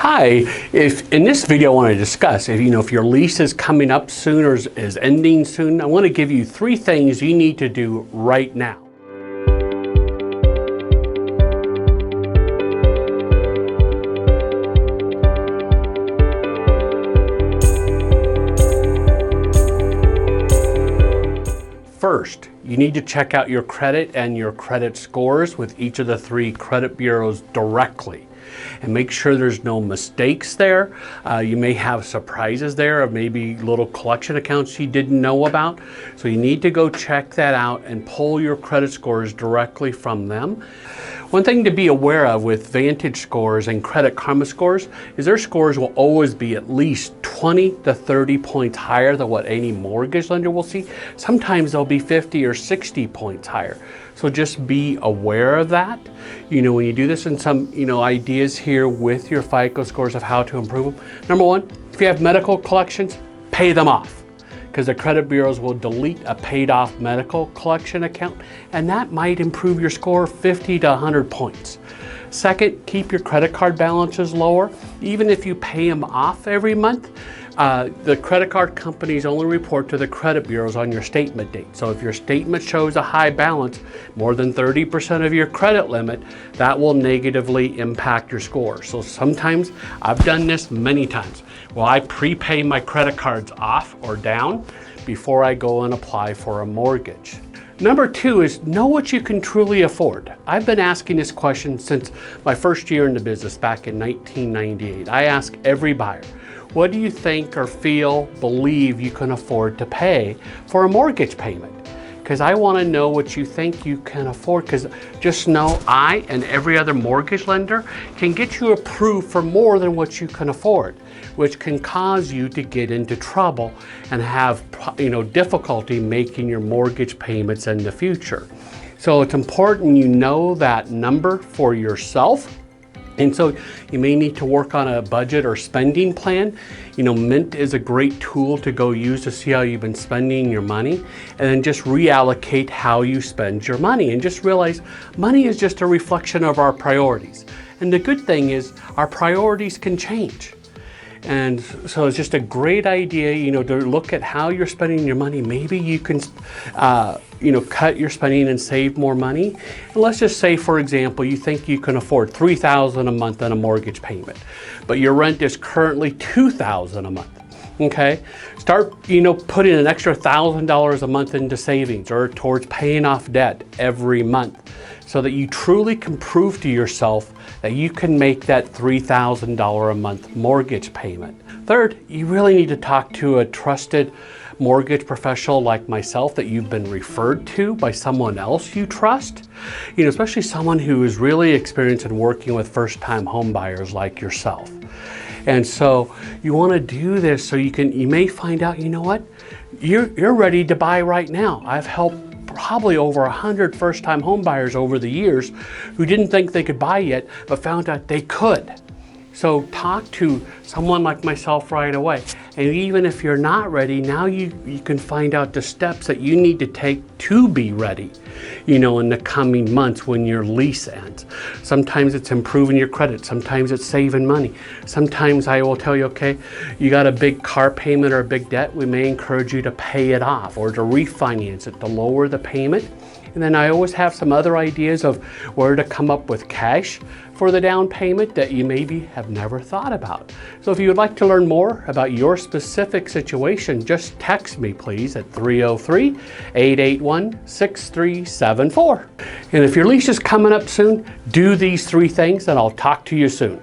Hi, if in this video I want to discuss if your lease is coming up soon or is ending soon, I want to give you 3 things you need to do right now. First, you need to check out your credit and your credit scores with each of the 3 credit bureaus directly. And make sure there's no mistakes there. You may have surprises there of maybe little collection accounts you didn't know about. So you need to go check that out and pull your credit scores directly from them. One thing to be aware of with Vantage scores and Credit Karma scores is their scores will always be at least 20 to 30 points higher than what any mortgage lender will see. Sometimes they'll be 50 or 60 points higher. So just be aware of that. When you do this, and some ideas here with your FICO scores of how to improve them. Number 1, if you have medical collections, pay them off, because the credit bureaus will delete a paid off medical collection account, and that might improve your score 50 to 100 points. Second, keep your credit card balances lower. Even if you pay them off every month, the credit card companies only report to the credit bureaus on your statement date. So if your statement shows a high balance, more than 30% of your credit limit, that will negatively impact your score. So sometimes, I've done this many times, well, I prepay my credit cards off or down before I go and apply for a mortgage. Number 2 is know what you can truly afford. I've been asking this question since my first year in the business back in 1998. I ask every buyer, what do you think or feel, believe you can afford to pay for a mortgage payment? Because I want to know what you think you can afford, because just know I and every other mortgage lender can get you approved for more than what you can afford, which can cause you to get into trouble and have difficulty making your mortgage payments in the future. So it's important you know that number for yourself. And so you may need to work on a budget or spending plan. Mint is a great tool to go use to see how you've been spending your money, and then just reallocate how you spend your money, and just realize money is just a reflection of our priorities. And the good thing is our priorities can change. And so it's just a great idea, to look at how you're spending your money. Maybe you can, cut your spending and save more money. And let's just say, for example, you think you can afford $3,000 a month on a mortgage payment, but your rent is currently $2,000 a month. Okay, start putting an extra $1,000 a month into savings or towards paying off debt every month, so that you truly can prove to yourself that you can make that $3,000 a month mortgage payment. Third, you really need to talk to a trusted mortgage professional like myself that you've been referred to by someone else you trust, especially someone who is really experienced in working with first-time home buyers like yourself. And so you want to do this so you may find out, you're ready to buy right now. I've helped probably over 100 first-time home buyers over the years who didn't think they could buy yet, but found out they could. So talk to someone like myself right away. And even if you're not ready, now you can find out the steps that you need to take to be ready, in the coming months when your lease ends. Sometimes it's improving your credit. Sometimes it's saving money. Sometimes I will tell you, okay, you got a big car payment or a big debt, we may encourage you to pay it off or to refinance it to lower the payment. And then I always have some other ideas of where to come up with cash for the down payment that you maybe have never thought about. So if you would like to learn more about your specific situation, just text me please at 303-881-6374. And if your lease is coming up soon, do these 3 things and I'll talk to you soon.